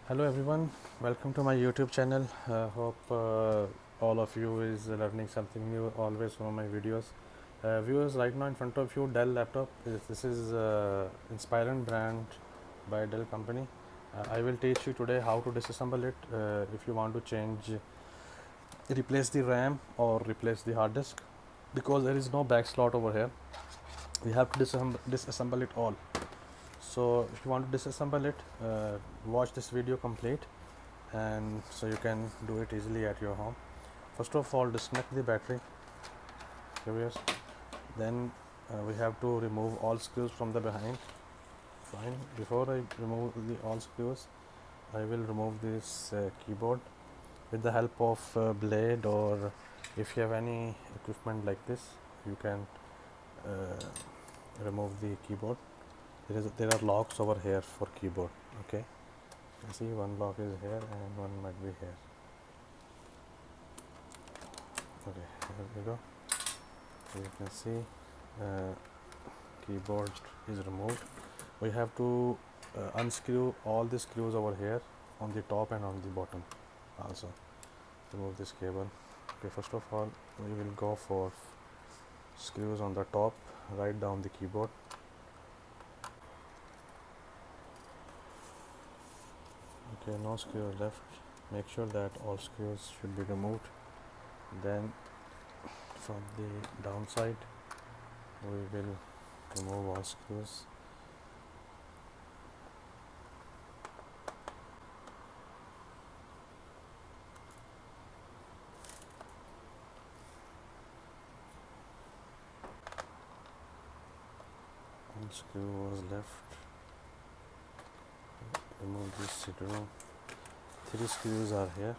Hello everyone, welcome to my YouTube channel. Hope all of you is learning something new always from my videos. Viewers, right now in front of you Dell laptop. This is Inspiron brand by Dell company. I will teach you today how to disassemble it if you want to replace the RAM or replace the hard disk, because there is no back slot over here. We have to disassemble it all. So if you want to disassemble it, watch this video complete, and so you can do it easily at your home. First of all, disconnect the battery. Curious. Then we have to remove all screws from the behind. Fine. Before I remove all screws, I will remove this keyboard with the help of blade, or if you have any equipment like this, you can uh, remove the keyboard. There are locks over here for keyboard. Okay, you see one lock is here and one might be here. Okay, here we go. You can see keyboard is removed. We have to unscrew all the screws over here on the top and on the bottom also. Remove this cable. Okay, first of all we will go for screws on the top, right down the keyboard. Okay, no screws left. Make sure that all screws should be removed. Then from the downside we will remove all screws. One screw was left. Remove this screw. 3 screws are here.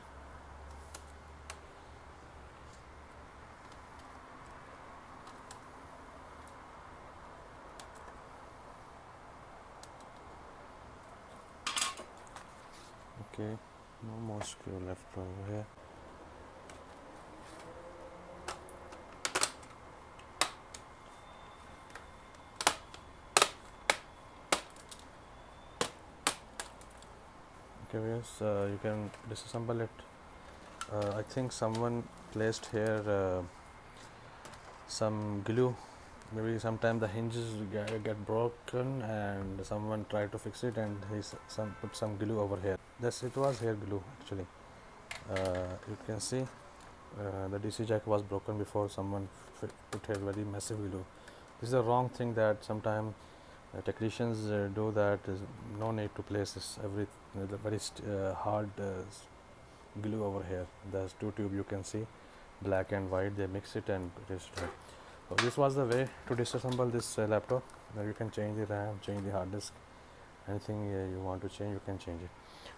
Okay, no more screw left over here. Okay, yes, you can disassemble it. I think someone placed here some glue. Maybe sometime the hinges get broken and someone tried to fix it, and he put some glue over here. Yes, it was hair glue actually. You can see the DC jack was broken before someone put here very massive glue. This is a wrong thing that sometimes technicians do. That is no need to place this the very hard glue over here. There's 2 tube, you can see, black and white. They mix it and it is dry. So this was the way to disassemble this laptop. Now you can change the RAM, change the hard disk, anything you want to change, you can change it.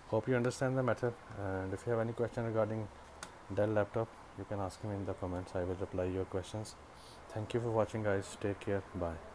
Hope you understand the method, and if you have any question regarding Dell laptop, you can ask me in the comments. I will reply your questions. Thank you for watching guys. Take care. Bye.